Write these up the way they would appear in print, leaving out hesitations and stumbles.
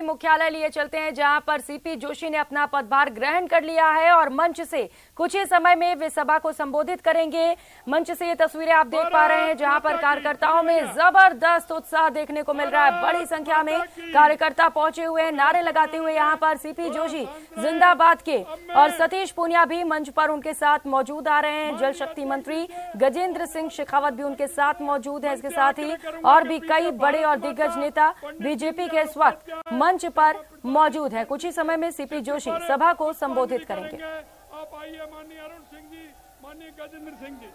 मुख्यालय लिए चलते हैं, जहां पर सीपी जोशी ने अपना पदभार ग्रहण कर लिया है और मंच से कुछ ही समय में वे सभा को संबोधित करेंगे। मंच से ये तस्वीरें आप देख पा रहे हैं, जहां पर कार्यकर्ताओं में जबरदस्त उत्साह देखने को मिल रहा है। बड़ी संख्या में कार्यकर्ता पहुंचे हुए हैं, नारे लगाते हुए यहाँ पर सीपी जोशी जिंदाबाद के, और सतीश पूनिया भी मंच पर उनके साथ मौजूद आ रहे हैं। जल शक्ति मंत्री गजेंद्र सिंह शेखावत भी उनके साथ मौजूद है। इसके साथ ही और भी कई बड़े और दिग्गज नेता बीजेपी के इस वक्त मंच पर मौजूद है। कुछ ही समय में सीपी जोशी सभा को संबोधित करेंगे। आप आइए, माननीय अरुण सिंह जी, माननीय गजेंद्र सिंह जी,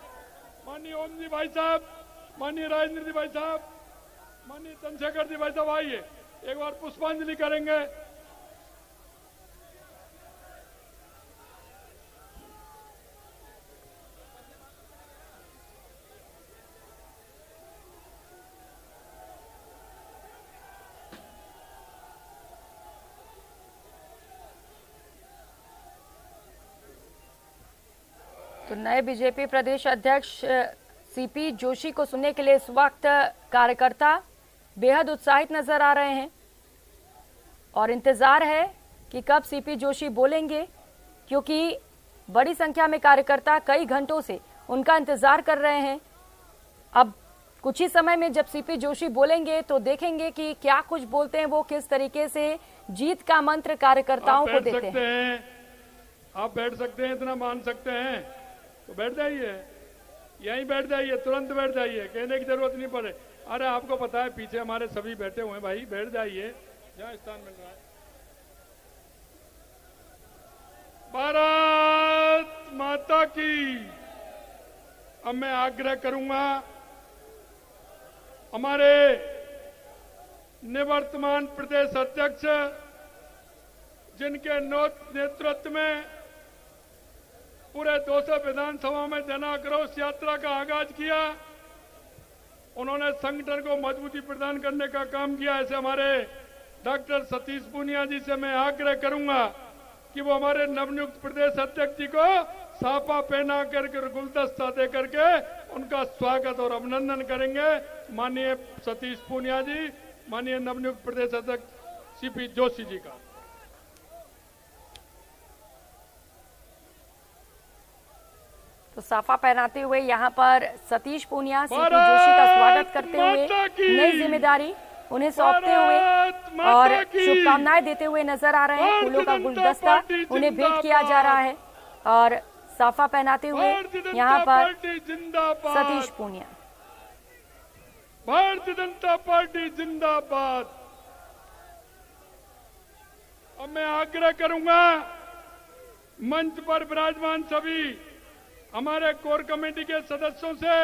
माननीय ओम जी भाई साहब, माननीय राजेंद्र जी भाई साहब, माननीय चंद्रशेखर जी भाई साहब, आइए एक बार पुष्पांजलि करेंगे। तो नए बीजेपी प्रदेश अध्यक्ष सीपी जोशी को सुनने के लिए इस वक्त कार्यकर्ता बेहद उत्साहित नजर आ रहे हैं और इंतजार है कि कब सीपी जोशी बोलेंगे, क्योंकि बड़ी संख्या में कार्यकर्ता कई घंटों से उनका इंतजार कर रहे हैं। अब कुछ ही समय में जब सीपी जोशी बोलेंगे तो देखेंगे कि क्या कुछ बोलते हैं वो, किस तरीके से जीत का मंत्र कार्यकर्ताओं को देते हैं। आप बैठ सकते हैं, इतना मान सकते हैं तो बैठ जाइए, यहीं बैठ जाइए, तुरंत बैठ जाइए, कहने की जरूरत नहीं पड़े। अरे आपको पता है पीछे हमारे सभी बैठे हुए हैं भाई, बैठ जाइए जहां स्थान मिल रहा है। भारत माता की। अब मैं आग्रह करूंगा हमारे निवर्तमान प्रदेश अध्यक्ष, जिनके नेतृत्व में पूरे 200 विधानसभा में जन आक्रोश यात्रा का आगाज किया, उन्होंने संगठन को मजबूती प्रदान करने का काम किया। ऐसे हमारे डॉक्टर सतीश पूनिया जी से मैं आग्रह करूंगा कि वो हमारे नवनियुक्त प्रदेश अध्यक्ष जी को साफा पहना करके गुलदस्ता दे करके उनका स्वागत और अभिनंदन करेंगे। माननीय सतीश पूनिया जी, माननीय नवनियुक्त प्रदेश अध्यक्ष सीपी जोशी जी का। तो साफा पहनाते हुए यहाँ पर सतीश पूनिया सीपी जोशी का स्वागत करते हुए, नई जिम्मेदारी उन्हें सौंपते हुए और शुभकामनाएं देते हुए नजर आ रहे हैं। फूलों का गुलदस्ता उन्हें भेंट किया जा रहा है और साफा पहनाते हुए यहाँ पर सतीश पूनिया। भारतीय जनता पार्टी जिंदाबाद। अब मैं आग्रह करूंगा मंच पर विराजमान सभी हमारे कोर कमेटी के सदस्यों से,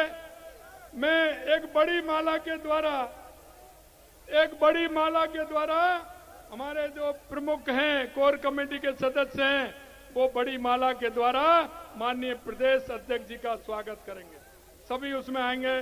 मैं एक बड़ी माला के द्वारा हमारे जो प्रमुख हैं कोर कमेटी के सदस्य हैं, वो बड़ी माला के द्वारा माननीय प्रदेश अध्यक्ष जी का स्वागत करेंगे। सभी उसमें आएंगे।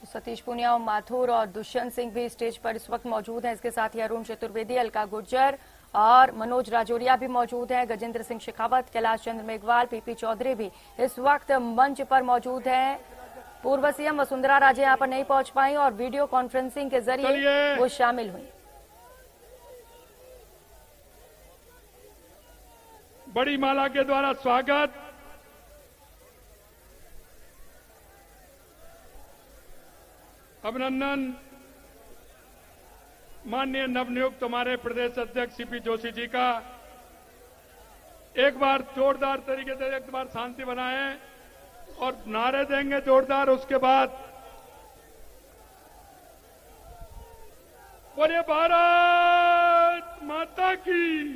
सतीश पूनिया, माथुर और दुष्यंत सिंह भी स्टेज पर इस वक्त मौजूद हैं। इसके साथ ही अरुण चतुर्वेदी, अलका गुर्जर और मनोज राजौरिया भी मौजूद हैं। गजेंद्र सिंह शेखावत, कैलाश चंद्र मेघवाल, पीपी चौधरी भी इस वक्त मंच पर मौजूद हैं। पूर्व सीएम वसुंधरा राजे यहाँ पर नहीं पहुंच पाई और वीडियो कॉन्फ्रेंसिंग के जरिए वो शामिल हुई। बड़ी माला के द्वारा स्वागत। अभिनंदन माननीय नवनियुक्त हमारे प्रदेश अध्यक्ष सीपी जोशी जी का। एक बार जोरदार तरीके से एक बार शांति बनाएं और नारे देंगे जोरदार। उसके बाद बोलिए भारत माता की,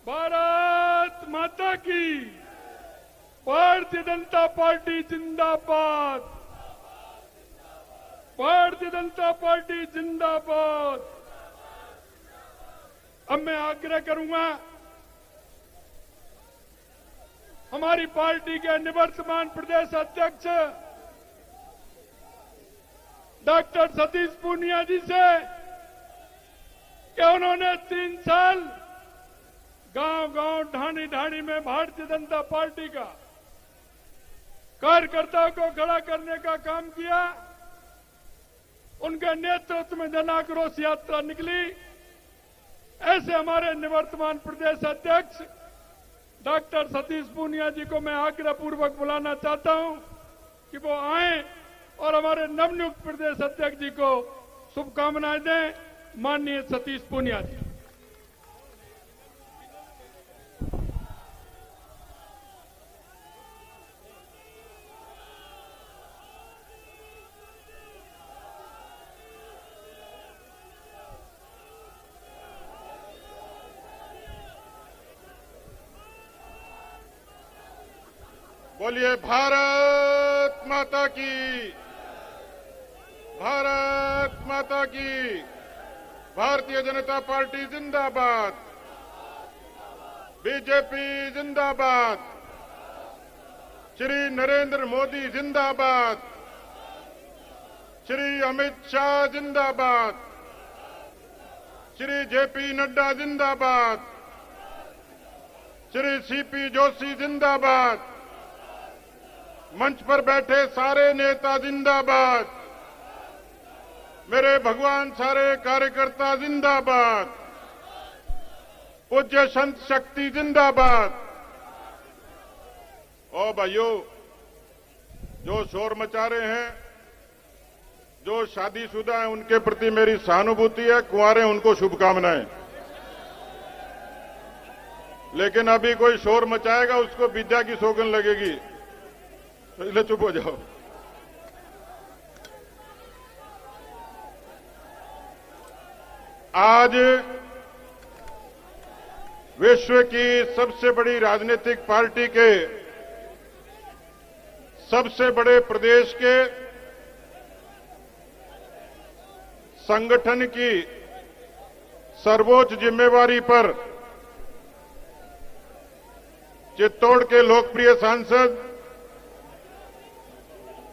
भारत माता की, भारतीय जनता पार्टी जिंदाबाद, भारतीय जनता पार्टी जिंदाबाद। अब मैं आग्रह करूंगा हमारी पार्टी के निवर्तमान प्रदेश अध्यक्ष डॉक्टर सतीश पूनिया जी से कि उन्होंने 3 साल गांव-गांव, ढाणी-ढाणी में भारतीय जनता पार्टी का कार्यकर्ताओं को खड़ा करने का काम किया। उनके नेतृत्व में जन आक्रोश यात्रा निकली। ऐसे हमारे निवर्तमान प्रदेश अध्यक्ष डॉक्टर सतीश पूनिया जी को मैं आग्रहपूर्वक बुलाना चाहता हूं कि वो आए और हमारे नवनियुक्त प्रदेश अध्यक्ष जी को शुभकामनाएं दें। माननीय सतीश पूनिया जी। बोलिए भारत माता की, भारत माता की। भारतीय जनता पार्टी जिंदाबाद, बीजेपी जिंदाबाद, श्री नरेंद्र मोदी जिंदाबाद, श्री अमित शाह जिंदाबाद, श्री जेपी नड्डा जिंदाबाद, श्री सीपी जोशी जिंदाबाद, मंच पर बैठे सारे नेता जिंदाबाद, मेरे भगवान सारे कार्यकर्ता जिंदाबाद, पूज्य संत शक्ति जिंदाबाद। ओ भाइयों, जो शोर मचा रहे हैं, जो शादीशुदा हैं, उनके प्रति मेरी सहानुभूति है। कुंवारे उनको शुभकामनाएं। लेकिन अभी कोई शोर मचाएगा उसको विद्या की सौगंध लगेगी, इसलिए चुप हो जाओ। आज विश्व की सबसे बड़ी राजनीतिक पार्टी के सबसे बड़े प्रदेश के संगठन की सर्वोच्च जिम्मेवारी पर चित्तौड़ के लोकप्रिय सांसद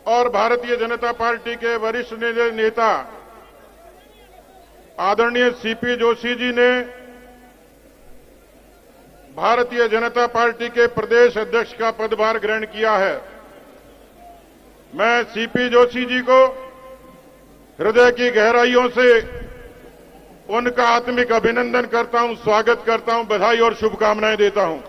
और भारतीय जनता पार्टी के वरिष्ठ नेता आदरणीय सीपी जोशी जी ने भारतीय जनता पार्टी के प्रदेश अध्यक्ष का पदभार ग्रहण किया है। मैं सीपी जोशी जी को हृदय की गहराइयों से उनका आत्मिक अभिनंदन करता हूं, स्वागत करता हूं, बधाई और शुभकामनाएं देता हूं।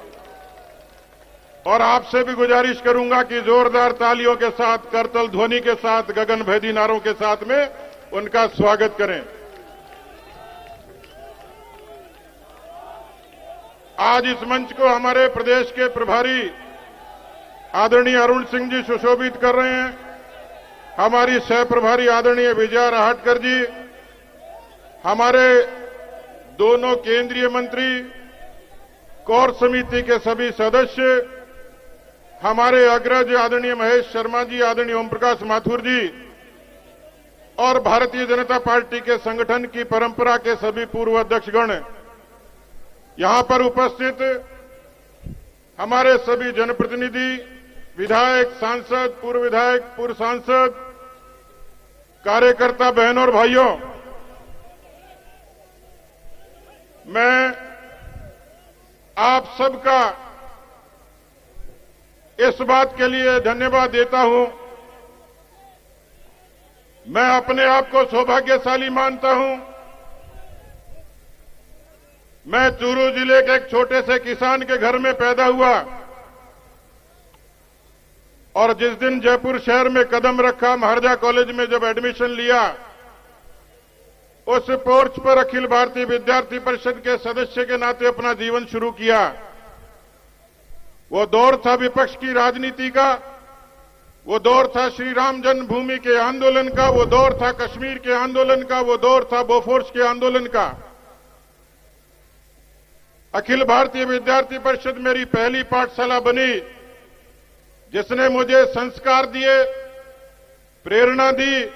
और आपसे भी गुजारिश करूंगा कि जोरदार तालियों के साथ, करतल ध्वनि के साथ, गगनभेदी नारों के साथ में उनका स्वागत करें। आज इस मंच को हमारे प्रदेश के प्रभारी आदरणीय अरुण सिंह जी सुशोभित कर रहे हैं। हमारी सह प्रभारी आदरणीय विजया राहटकर जी, हमारे दोनों केंद्रीय मंत्री, कोर समिति के सभी सदस्य, हमारे अग्रज आदरणीय महेश शर्मा जी, आदरणीय ओम प्रकाश माथुर जी और भारतीय जनता पार्टी के संगठन की परंपरा के सभी पूर्व अध्यक्षगण, यहां पर उपस्थित हमारे सभी जनप्रतिनिधि, विधायक, सांसद, पूर्व विधायक, पूर्व सांसद, कार्यकर्ता बहनों और भाइयों, मैं आप सबका इस बात के लिए धन्यवाद देता हूं। मैं अपने आप को सौभाग्यशाली मानता हूं। मैं चूरू जिले के एक छोटे से किसान के घर में पैदा हुआ और जिस दिन जयपुर शहर में कदम रखा, महाराजा कॉलेज में जब एडमिशन लिया, उस पोर्च पर अखिल भारतीय विद्यार्थी परिषद के सदस्य के नाते अपना जीवन शुरू किया। वो दौर था विपक्ष की राजनीति का, वो दौर था श्री राम जन्मभूमि के आंदोलन का, वो दौर था कश्मीर के आंदोलन का, वो दौर था बोफोर्स के आंदोलन का। अखिल भारतीय विद्यार्थी परिषद मेरी पहली पाठशाला बनी, जिसने मुझे संस्कार दिए, प्रेरणा दी।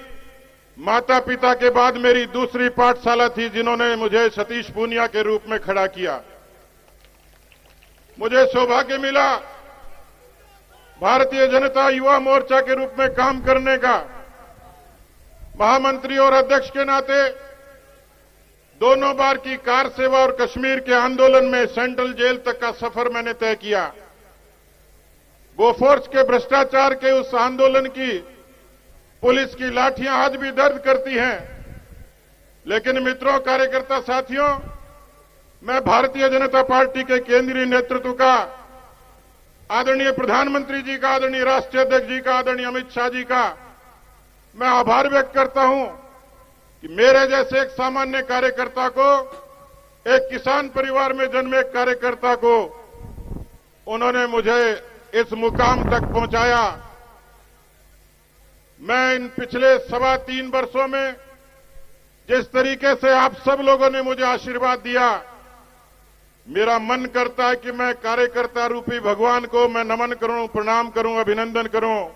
माता पिता के बाद मेरी दूसरी पाठशाला थी, जिन्होंने मुझे सतीश पूनिया के रूप में खड़ा किया। मुझे सौभाग्य मिला भारतीय जनता युवा मोर्चा के रूप में काम करने का। महामंत्री और अध्यक्ष के नाते दोनों बार की कार सेवा और कश्मीर के आंदोलन में सेंट्रल जेल तक का सफर मैंने तय किया। बोफोर्स के भ्रष्टाचार के उस आंदोलन की पुलिस की लाठियां आज भी दर्द करती हैं। लेकिन मित्रों, कार्यकर्ता साथियों, मैं भारतीय जनता पार्टी के केंद्रीय नेतृत्व का, आदरणीय प्रधानमंत्री जी का, आदरणीय राष्ट्रीय अध्यक्ष जी का, आदरणीय अमित शाह जी का मैं आभार व्यक्त करता हूं कि मेरे जैसे एक सामान्य कार्यकर्ता को, एक किसान परिवार में जन्मे एक कार्यकर्ता को उन्होंने मुझे इस मुकाम तक पहुंचाया। मैं इन पिछले 3.25 वर्षों में जिस तरीके से आप सब लोगों ने मुझे आशीर्वाद दिया, मेरा मन करता है कि मैं कार्यकर्ता रूपी भगवान को मैं नमन करूं, प्रणाम करूं, अभिनंदन करूं।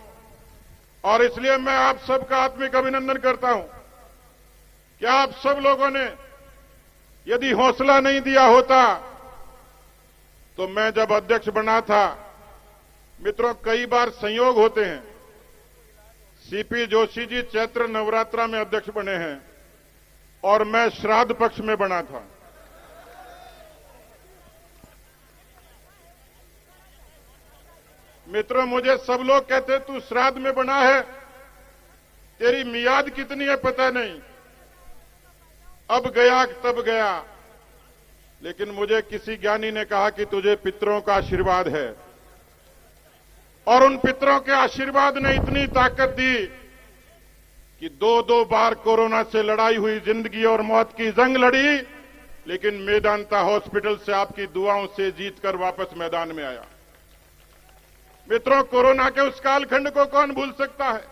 और इसलिए मैं आप सबका आत्मिक अभिनंदन करता हूं कि आप सब लोगों ने यदि हौसला नहीं दिया होता तो मैं जब अध्यक्ष बना था, मित्रों, कई बार संयोग होते हैं। सीपी जोशी जी चैत्र नवरात्रा में अध्यक्ष बने हैं और मैं श्राद्ध पक्ष में बना था। मित्रों, मुझे सब लोग कहते तू श्राद्ध में बना है, तेरी मियाद कितनी है पता नहीं, अब गया तब गया। लेकिन मुझे किसी ज्ञानी ने कहा कि तुझे पितरों का आशीर्वाद है, और उन पितरों के आशीर्वाद ने इतनी ताकत दी कि 2-2 बार कोरोना से लड़ाई हुई, जिंदगी और मौत की जंग लड़ी, लेकिन मेदांता हॉस्पिटल से आपकी दुआओं से जीतकर वापस मैदान में आया। मित्रों, कोरोना के उस कालखंड को कौन भूल सकता है।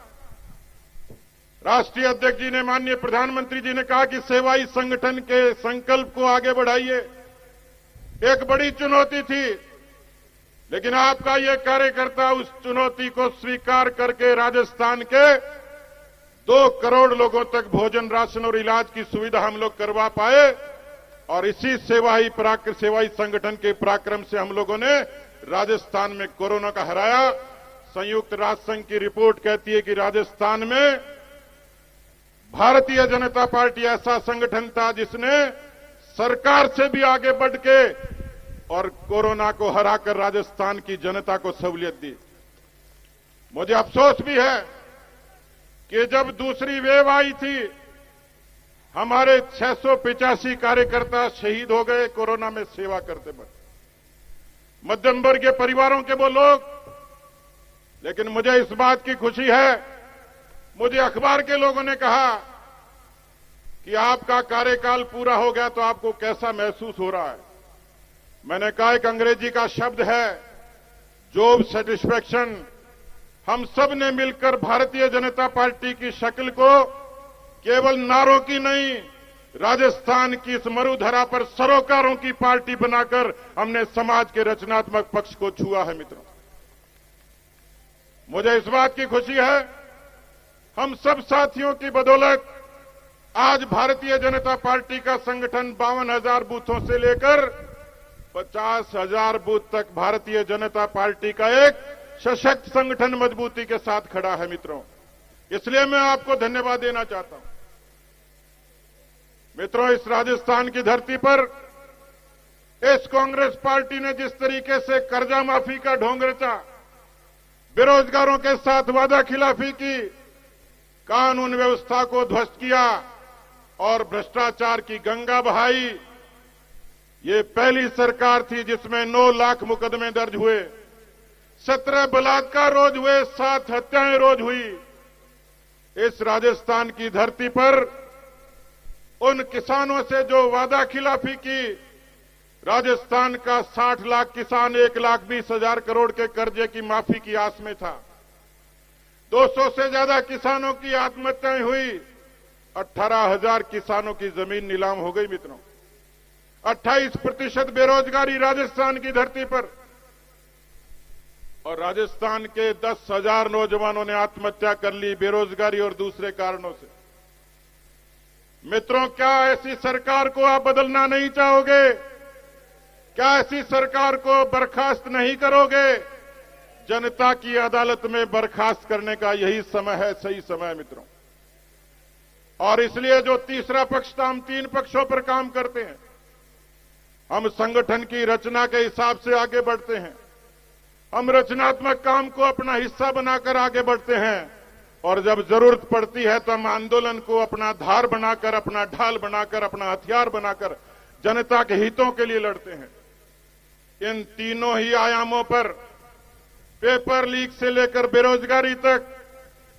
राष्ट्रीय अध्यक्ष जी ने, माननीय प्रधानमंत्री जी ने कहा कि सेवाई संगठन के संकल्प को आगे बढ़ाइए। एक बड़ी चुनौती थी, लेकिन आपका ये कार्यकर्ता उस चुनौती को स्वीकार करके राजस्थान के 2 करोड़ लोगों तक भोजन, राशन और इलाज की सुविधा हम लोग करवा पाए। और इसी सेवाई संगठन के पराक्रम से हम लोगों ने राजस्थान में कोरोना का हराया। संयुक्त राष्ट्र संघ की रिपोर्ट कहती है कि राजस्थान में भारतीय जनता पार्टी ऐसा संगठन था जिसने सरकार से भी आगे बढ़ के और कोरोना को हराकर राजस्थान की जनता को सहूलियत दी। मुझे अफसोस भी है कि जब दूसरी वेव आई थी, हमारे 685 कार्यकर्ता शहीद हो गए कोरोना में सेवा करते वक्त, मध्यम वर्गीय परिवारों के वो लोग। लेकिन मुझे इस बात की खुशी है, मुझे अखबार के लोगों ने कहा कि आपका कार्यकाल पूरा हो गया तो आपको कैसा महसूस हो रहा है। मैंने कहा, एक अंग्रेजी का शब्द है जॉब सेटिस्फैक्शन। हम सब ने मिलकर भारतीय जनता पार्टी की शक्ल को केवल नारों की नहीं, राजस्थान की इस मरुधरा पर सरोकारों की पार्टी बनाकर हमने समाज के रचनात्मक पक्ष को छुआ है। मित्रों, मुझे इस बात की खुशी है, हम सब साथियों की बदौलत आज भारतीय जनता पार्टी का संगठन 52,000 बूथों से लेकर 50,000 बूथ तक भारतीय जनता पार्टी का एक सशक्त संगठन मजबूती के साथ खड़ा है। मित्रों, इसलिए मैं आपको धन्यवाद देना चाहता हूं। मित्रों, इस राजस्थान की धरती पर इस कांग्रेस पार्टी ने जिस तरीके से कर्जा माफी का ढोंग रचा, बेरोजगारों के साथ वादा खिलाफी की, कानून व्यवस्था को ध्वस्त किया और भ्रष्टाचार की गंगा बहाई, ये पहली सरकार थी जिसमें 9 लाख मुकदमे दर्ज हुए, 17 बलात्कार रोज हुए, 7 हत्याएं रोज हुई। इस राजस्थान की धरती पर उन किसानों से जो वादा खिलाफी की, राजस्थान का 60 लाख किसान 1,20,000 करोड़ के कर्जे की माफी की आस में था। 200 से ज्यादा किसानों की आत्महत्याएं हुई, 18,000 किसानों की जमीन नीलाम हो गई। मित्रों, 28% बेरोजगारी राजस्थान की धरती पर, और राजस्थान के 10,000 नौजवानों ने आत्महत्या कर ली बेरोजगारी और दूसरे कारणों से। मित्रों, क्या ऐसी सरकार को आप बदलना नहीं चाहोगे? क्या ऐसी सरकार को बर्खास्त नहीं करोगे? जनता की अदालत में बर्खास्त करने का यही समय है, सही समय है। मित्रों, और इसलिए जो तीसरा पक्ष था, हम 3 पक्षों पर काम करते हैं। हम संगठन की रचना के हिसाब से आगे बढ़ते हैं। हम रचनात्मक काम को अपना हिस्सा बनाकर आगे बढ़ते हैं और जब जरूरत पड़ती है तो हम आंदोलन को अपना धार बनाकर, अपना ढाल बनाकर, अपना हथियार बनाकर जनता के हितों के लिए लड़ते हैं। इन तीनों ही आयामों पर, पेपर लीक से लेकर बेरोजगारी तक,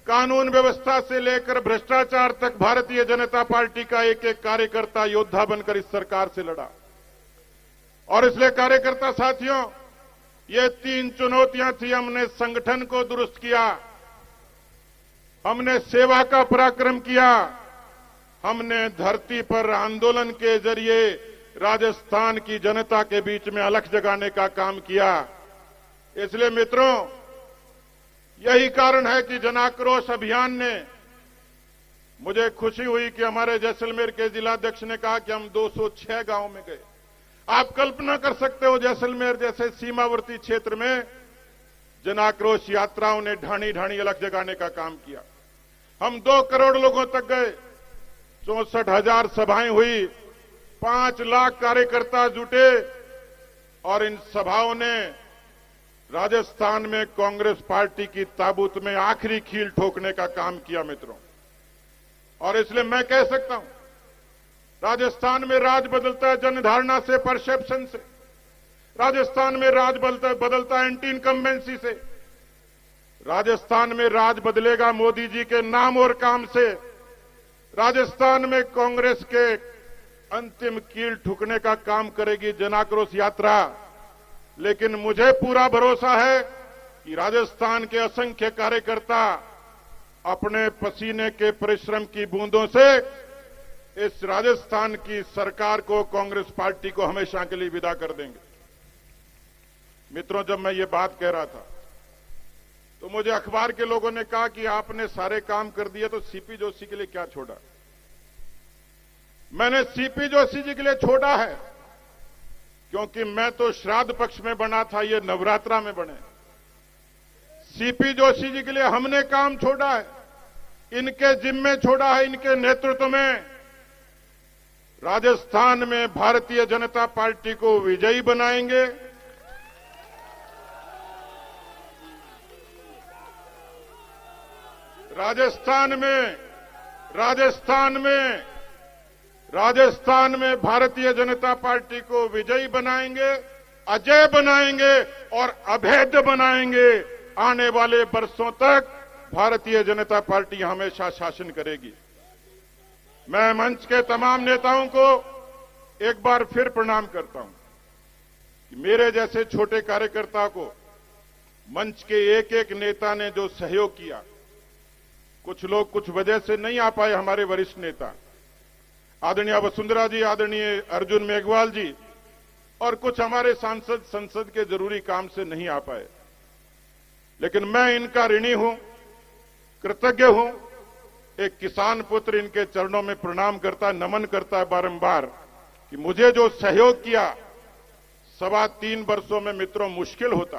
कानून व्यवस्था से लेकर भ्रष्टाचार तक, भारतीय जनता पार्टी का एक एक कार्यकर्ता योद्धा बनकर इस सरकार से लड़ा। और इसलिए कार्यकर्ता साथियों, ये 3 चुनौतियां थी। हमने संगठन को दुरुस्त किया, हमने सेवा का पराक्रम किया, हमने धरती पर आंदोलन के जरिए राजस्थान की जनता के बीच में अलख जगाने का काम किया। इसलिए मित्रों, यही कारण है कि जनाक्रोश अभियान ने, मुझे खुशी हुई कि हमारे जैसलमेर के जिलाध्यक्ष ने कहा कि हम 206 गांव में गए। आप कल्पना कर सकते हो, जैसलमेर जैसे सीमावर्ती क्षेत्र में जनाक्रोश यात्राओं ने ढाणी ढाणी अलख जगाने का काम किया। हम 2 करोड़ लोगों तक गए, 64,000 सभाएं हुई, 5 लाख कार्यकर्ता जुटे और इन सभाओं ने राजस्थान में कांग्रेस पार्टी की ताबूत में आखिरी कील ठोकने का काम किया मित्रों। और इसलिए मैं कह सकता हूं, राजस्थान में राज बदलता है जनधारणा से, परसेप्शन से। राजस्थान में राज बदलता है एंटी इनकम्बेंसी से। राजस्थान में राज बदलेगा मोदी जी के नाम और काम से। राजस्थान में कांग्रेस के अंतिम कील ठुकने का काम करेगी जनाक्रोश यात्रा। लेकिन मुझे पूरा भरोसा है कि राजस्थान के असंख्य कार्यकर्ता अपने पसीने के परिश्रम की बूंदों से इस राजस्थान की सरकार को, कांग्रेस पार्टी को हमेशा के लिए विदा कर देंगे। मित्रों, जब मैं ये बात कह रहा था तो मुझे अखबार के लोगों ने कहा कि आपने सारे काम कर दिए तो सीपी जोशी के लिए क्या छोड़ा। मैंने सीपी जोशी जी के लिए छोड़ा है क्योंकि मैं तो श्राद्ध पक्ष में बना था, ये नवरात्रा में बने। सीपी जोशी जी के लिए हमने काम छोड़ा है, इनके जिम्मे छोड़ा है, इनके नेतृत्व में राजस्थान में भारतीय जनता पार्टी को विजयी बनाएंगे। राजस्थान में भारतीय जनता पार्टी को विजयी बनाएंगे, अजय बनाएंगे और अभेद्य बनाएंगे। आने वाले वर्षों तक भारतीय जनता पार्टी हमेशा शासन करेगी। मैं मंच के तमाम नेताओं को एक बार फिर प्रणाम करता हूं कि मेरे जैसे छोटे कार्यकर्ता को मंच के एक एक नेता ने जो सहयोग किया। कुछ लोग कुछ वजह से नहीं आ पाए, हमारे वरिष्ठ नेता आदरणीय वसुंधरा जी, आदरणीय अर्जुन मेघवाल जी, और कुछ हमारे सांसद संसद के जरूरी काम से नहीं आ पाए। लेकिन मैं इनका ऋणी हूं, कृतज्ञ हूं। एक किसान पुत्र इनके चरणों में प्रणाम करता, नमन करता है बारंबार कि मुझे जो सहयोग किया 3.25 वर्षों में मित्रों मुश्किल होता,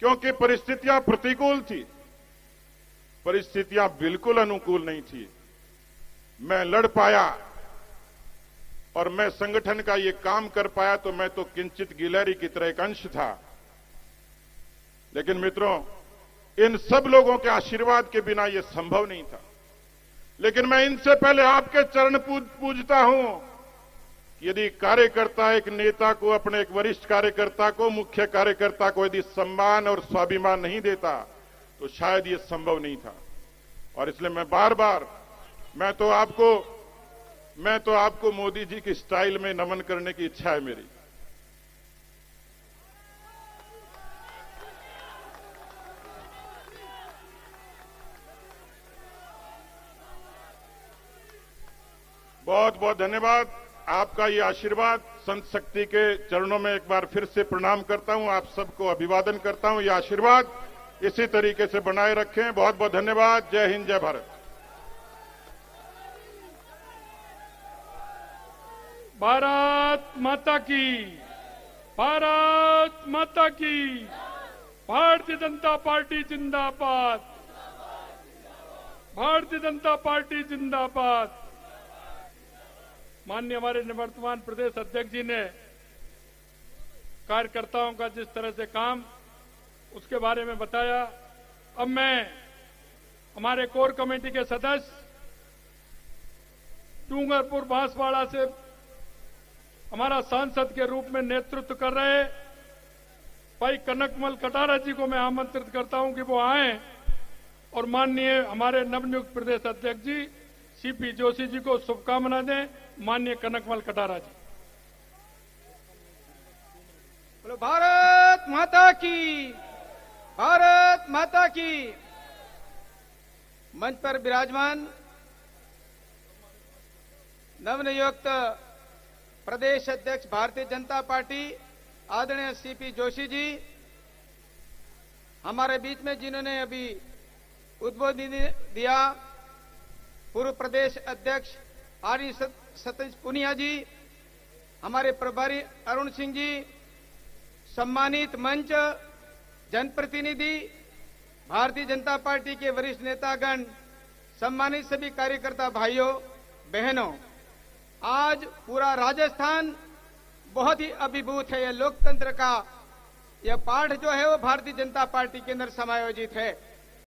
क्योंकि परिस्थितियां प्रतिकूल थी, परिस्थितियां बिल्कुल अनुकूल नहीं थी। मैं लड़ पाया और मैं संगठन का ये काम कर पाया, तो मैं तो किंचित गिलहरी की तरह एक अंश था। लेकिन मित्रों, इन सब लोगों के आशीर्वाद के बिना यह संभव नहीं था। लेकिन मैं इनसे पहले आपके चरण पूजता हूं। यदि कार्यकर्ता एक नेता को, अपने एक वरिष्ठ कार्यकर्ता को, मुख्य कार्यकर्ता को यदि सम्मान और स्वाभिमान नहीं देता तो शायद ये संभव नहीं था। और इसलिए मैं बार बार मैं तो आपको मोदी जी की स्टाइल में नमन करने की इच्छा है मेरी। बहुत बहुत धन्यवाद आपका ये आशीर्वाद। संत शक्ति के चरणों में एक बार फिर से प्रणाम करता हूं, आप सबको अभिवादन करता हूं। ये आशीर्वाद इसी तरीके से बनाए रखें। बहुत बहुत धन्यवाद। जय हिंद, जय भारत। भारत माता की, भारत माता की, भारतीय जनता पार्टी जिंदाबाद। भारतीय जनता पार्टी जिंदाबाद। माननीय हमारे निवर्तमान प्रदेश अध्यक्ष जी ने कार्यकर्ताओं का जिस तरह से काम, उसके बारे में बताया। अब मैं हमारे कोर कमेटी के सदस्य डूंगरपुर बांसवाड़ा से हमारा सांसद के रूप में नेतृत्व कर रहे भाई कनकमल कटारा जी को मैं आमंत्रित करता हूं कि वो आए और माननीय हमारे नवनियुक्त प्रदेश अध्यक्ष जी सीपी जोशी जी को शुभकामना दें। माननीय कनकमल कटारा जी। बोलो भारत माता की, भारत माता की। मंच पर विराजमान नवनियुक्त प्रदेश अध्यक्ष भारतीय जनता पार्टी आदरणीय सीपी जोशी जी हमारे बीच में, जिन्होंने अभी उद्बोधन दिया, पूर्व प्रदेश अध्यक्ष आर्य सतीश पुनिया जी, हमारे प्रभारी अरुण सिंह जी, सम्मानित मंच, जनप्रतिनिधि, भारतीय जनता पार्टी के वरिष्ठ नेतागण, सम्मानित सभी कार्यकर्ता भाइयों बहनों, आज पूरा राजस्थान बहुत ही अभिभूत है। यह लोकतंत्र का यह पाठ जो है वो भारतीय जनता पार्टी के अंदर समायोजित है।